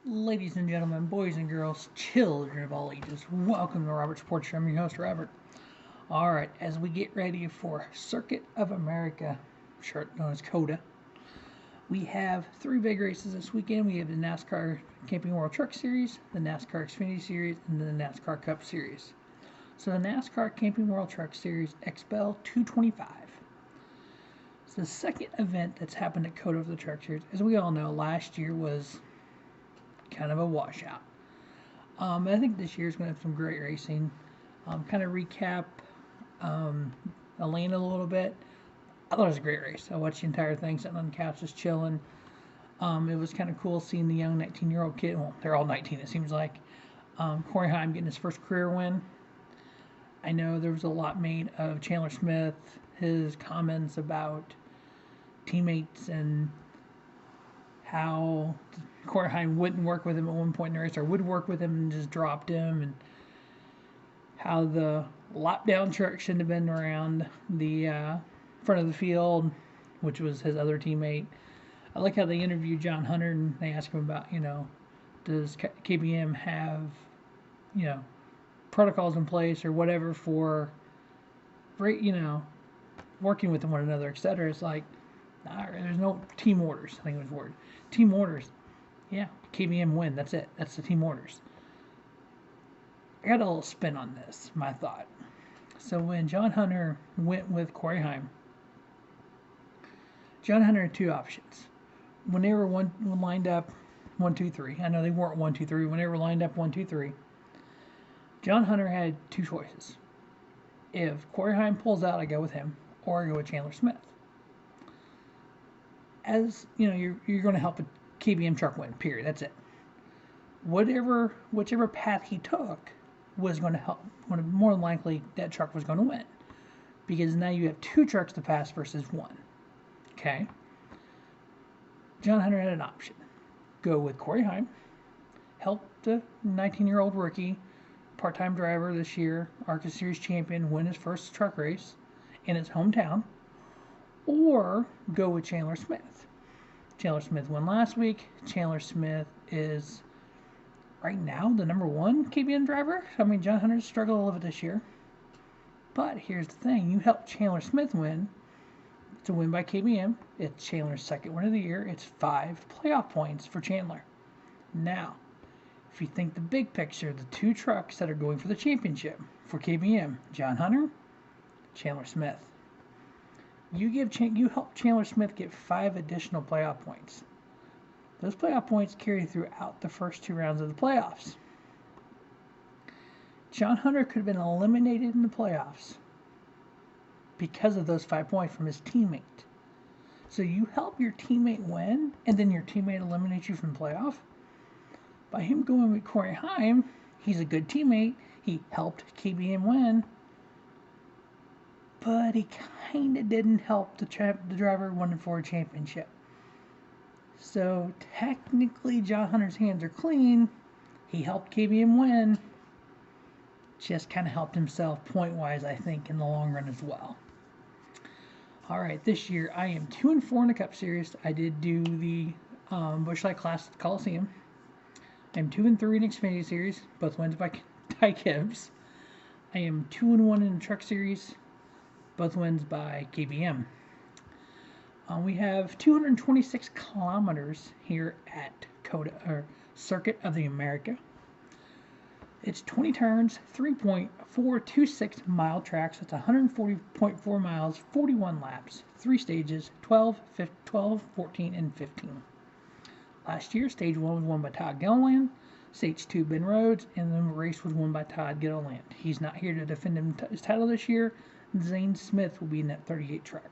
Ladies and gentlemen, boys and girls, children of all ages, welcome to Robert's Porch. I'm your host, Robert. Alright, as we get ready for Circuit of America, short known as COTA, we have three big races this weekend. We have the NASCAR Camping World Truck Series, the NASCAR Xfinity Series, and the NASCAR Cup Series. So the NASCAR Camping World Truck Series XPEL 225. It's the second event that's happened at COTA of the Truck Series. As we all know, last year was kind of a washout. I think this year's going to have some great racing. Kind of recap Atlanta a little bit. I thought it was a great race. I watched the entire thing, sitting on the couch just chilling. It was kind of cool seeing the young 19-year-old kid. Well, they're all 19, it seems like. Corey Heim getting his first career win. I know there was a lot made of Chandler Smith, his comments about teammates and how Corey Heim wouldn't work with him at one point in the race, or would work with him and just dropped him, and how the lockdown truck shouldn't have been around the front of the field, which was his other teammate. I like how they interviewed John Hunter and they asked him about, does KBM have, protocols in place or whatever for, working with one another, etc. It's like, there's no team orders. I think it was the word. Team orders. Yeah, KBM win. That's it. That's the team orders. I got a little spin on this, my thought. So when John Hunter went with Corey Heim, John Hunter had two options. When they were lined up 1, 2, 3, I know they weren't 1, 2, 3. When they were lined up 1, 2, 3, John Hunter had two choices. If Corey Heim pulls out, I go with him, or I go with Chandler Smith. As you're going to help a KBM truck win. Period. That's it. Whichever path he took was going to help. More than likely, that truck was going to win, because now you have two trucks to pass versus one. Okay. John Hunter had an option: go with Corey Heim, help the 19-year-old rookie, part-time driver this year, ARCA Series champion, win his first truck race in his hometown, or go with Chandler Smith. Chandler Smith won last week. Chandler Smith is right now the number one KBM driver. I mean, John Hunter's struggled a little bit this year. But here's the thing. You help Chandler Smith win. It's a win by KBM. It's Chandler's second win of the year. It's 5 playoff points for Chandler. Now, if you think the big picture, the two trucks that are going for the championship for KBM, John Hunter, Chandler Smith. You help Chandler Smith get 5 additional playoff points. Those playoff points carry throughout the first 2 rounds of the playoffs. John Hunter could have been eliminated in the playoffs because of those 5 points from his teammate. So you help your teammate win, and then your teammate eliminates you from the playoff. By him going with Corey Heim, he's a good teammate. He helped KBM win. But he kind of didn't help the driver winning for a championship. So technically, John Hunter's hands are clean. He helped KBM win. Just kind of helped himself point-wise, I think, in the long run as well. All right, this year I am 2-4 in the Cup Series. I did do the Busch Light Class Coliseum. I'm 2-3 in the Xfinity Series, both wins by Ty Gibbs. I am 2-1 in the Truck Series. Both wins by KBM. We have 226 kilometers here at COTA, or Circuit of the America. It's 20 turns, 3.426 mile tracks. That's 140.4 miles, 41 laps, 3 stages, 12, 14, and 15. Last year, stage 1 was won by Todd Gilliland, stage 2 Ben Rhodes, and the race was won by Todd Gilliland. He's not here to defend his title this year. Zane Smith will be in that 38 truck.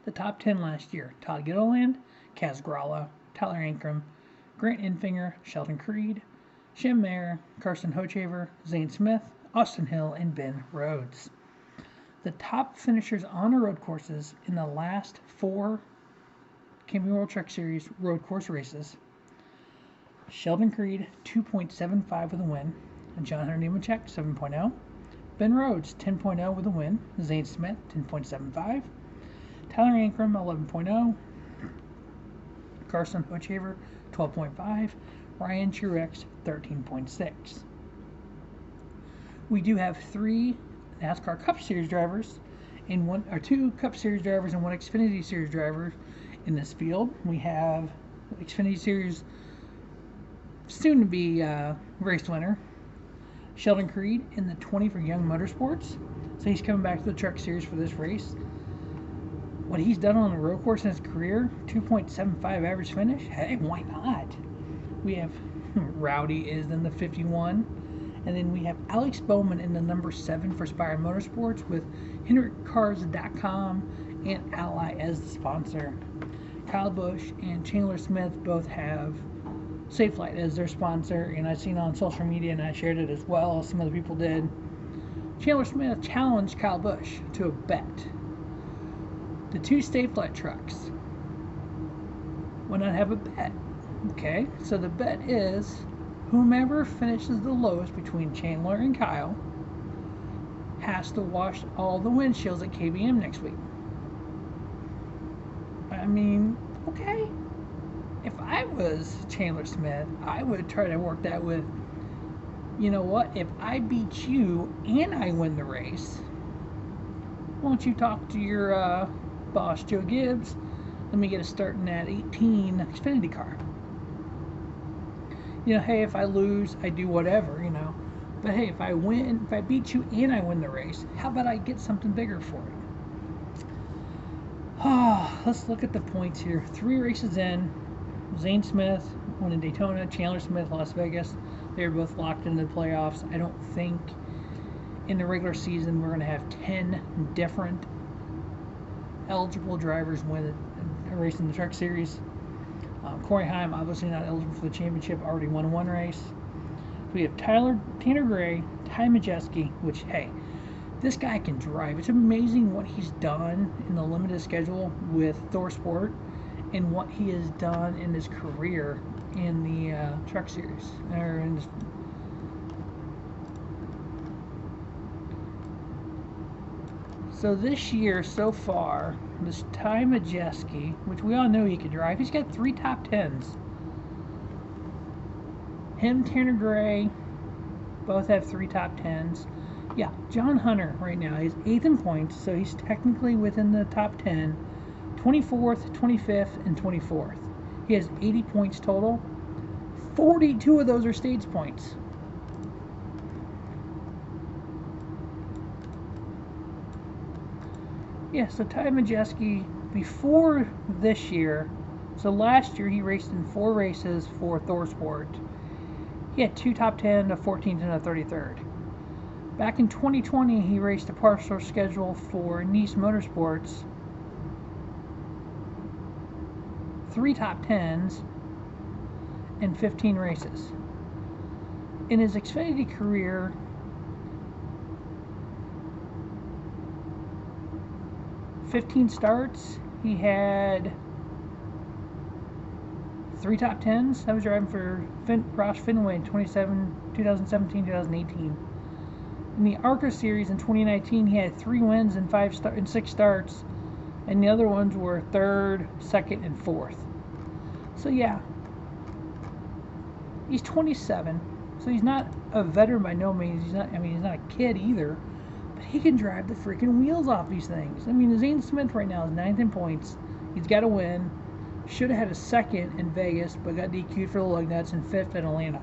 The top 10 last year: Todd Gilliland, Kaz Gralla, Tyler Ankrum, Grant Enfinger, Sheldon Creed, Shem Mayer, Carson Hochaver, Zane Smith, Austin Hill, and Ben Rhodes. The top finishers on the road courses in the last 4 Camping World Truck Series road course races: Sheldon Creed, 2.75 with a win, John Hunter Nemechek, 7.0, Ben Rhodes, 10.0 with a win. Zane Smith, 10.75. Tyler Ankrum, 11.0. Carson Hochever, 12.5. Ryan Truex, 13.6. We do have 3 NASCAR Cup Series drivers and 2 Cup Series drivers and 1 Xfinity Series driver in this field. We have Xfinity Series soon to be race winner Sheldon Creed in the 20 for Young Motorsports. So he's coming back to the Truck Series for this race. What he's done on the road course in his career, 2.75 average finish. Hey, why not? We have Rowdy is in the 51. And then we have Alex Bowman in the number 7 for Spire Motorsports with HendrickCars.com and Ally as the sponsor. Kyle Busch and Chandler Smith both have Safelite as their sponsor, and I've seen on social media and I shared it as well. Some other people did. Chandler Smith challenged Kyle Busch to a bet. The 2 Safelite trucks will not have a bet. Okay, so the bet is whomever finishes the lowest between Chandler and Kyle has to wash all the windshields at KBM next week. I mean, okay. If I was Chandler Smith, I would try to work that with, you know what, if I beat you and I win the race, won't you talk to your boss, Joe Gibbs? Let me get a start in that 18 Xfinity car. You know, hey, if I lose, I do whatever, you know. But hey, if I win, if I beat you and I win the race, how about I get something bigger for it? Let's look at the points here. 3 races in. Zane Smith won in Daytona, Chandler Smith, Las Vegas. They were both locked into the playoffs. I don't think in the regular season we're going to have 10 different eligible drivers win a race in the Truck Series. Corey Heim, obviously not eligible for the championship, already won 1 race. We have Tanner Gray, Ty Majeski, which, hey, this guy can drive. It's amazing what he's done in the limited schedule with Thor Sport and what he has done in his career in the Truck Series. So this year, so far, this Ty Majeski, which we all know he could drive, he's got 3 top 10s. Him, Tanner Gray, both have 3 top 10s. Yeah, John Hunter right now is 8th in points, so he's technically within the top 10. 24th, 25th, and 24th. He has 80 points total. 42 of those are stage points. Yeah, so Ty Majeski, before this year, so last year he raced in 4 races for Thor Sport. He had 2 top 10, a 14th, and a 33rd. Back in 2020, he raced a partial schedule for Nice Motorsports. 3 top 10s and 15 races. In his Xfinity career, (15 starts), he had 3 top 10s. I was driving for Ross Fenway in 2017, 2018. In the ARCA series in 2019, he had 3 wins and 6 starts, and the other ones were 3rd, 2nd, and 4th. So yeah, he's 27, so he's not a veteran by no means. He's not a kid either, but he can drive the freaking wheels off these things. I mean, Zane Smith right now is 9th in points. He's got a win. Should have had a 2nd in Vegas, but got DQ'd for the lug nuts, and 5th in Atlanta.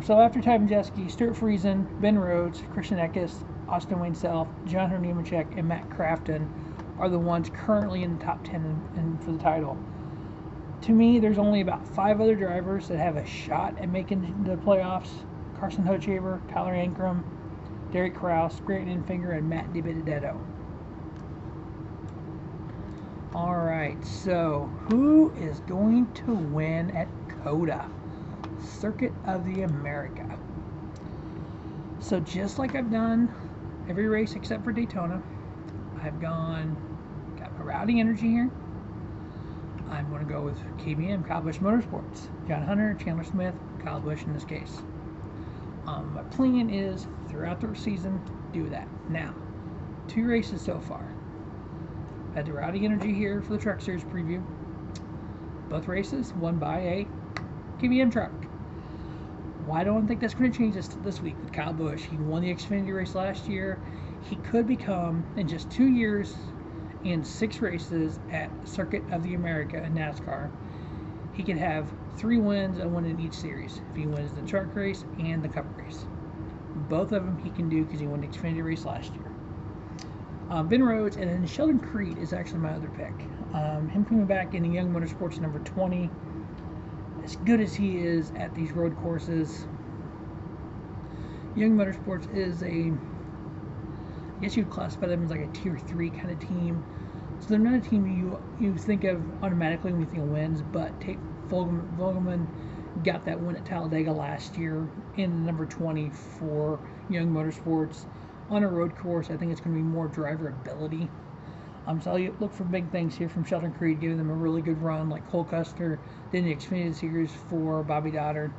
So after Ty Majeski, Stuart Friesen, Ben Rhodes, Christian Eckes, Austin Wayne Self, John Hunter Nemechek, and Matt Crafton are the ones currently in the top 10 for the title. To me, there's only about 5 other drivers that have a shot at making the playoffs. Carson Hochever, Tyler Ankrum, Derek Kraus, Grant Enfinger, and Matt DiBenedetto. Alright, so who is going to win at COTA? Circuit of the America. So just like I've done every race except for Daytona, I've got my Rowdy Energy here. I'm going to go with KBM, Kyle Busch Motorsports. John Hunter, Chandler Smith, Kyle Busch in this case. My plan is, throughout the season, do that. Now, 2 races so far. I had the Rowdy Energy here for the Truck Series preview. Both races won by a KBM truck. Why don't I think that's going to change this week with Kyle Busch? He won the Xfinity race last year. He could become, in just 2 years and 6 races at Circuit of the America in NASCAR, he could have 3 wins and 1 in each series if he wins the truck race and the Cup race. Both of them he can do because he won the Xfinity race last year. Ben Rhodes, and then Sheldon Creed is actually my other pick. Him coming back in the Young Motorsports number 20. As good as he is at these road courses, Young Motorsports is I guess you'd classify them as like a tier 3 kind of team. So they're not a team you think of automatically when you think of wins, but Tate Vogelman got that win at Talladega last year in number 20 for Young Motorsports on a road course. I think it's going to be more driver ability. So I'll look for big things here from Sheldon Creed, giving them a really good run like Cole Custer did in the Xfinity Series for Bobby Doddard.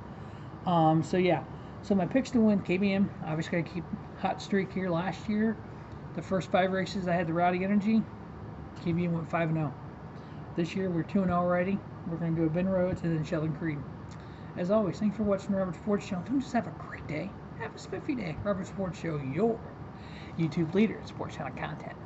So yeah, so my picks to win: KBM, obviously got to keep hot streak here last year. The first 5 races I had the Rowdy Energy. KBM went 5-0. This year we're 2-0 already. We're going to do a Ben Rhodes and then Sheldon Creed. As always, thanks for watching the Robert Sports Channel. Don't just have a great day. Have a spiffy day. Robert Sports Show, your YouTube leader in sports channel content.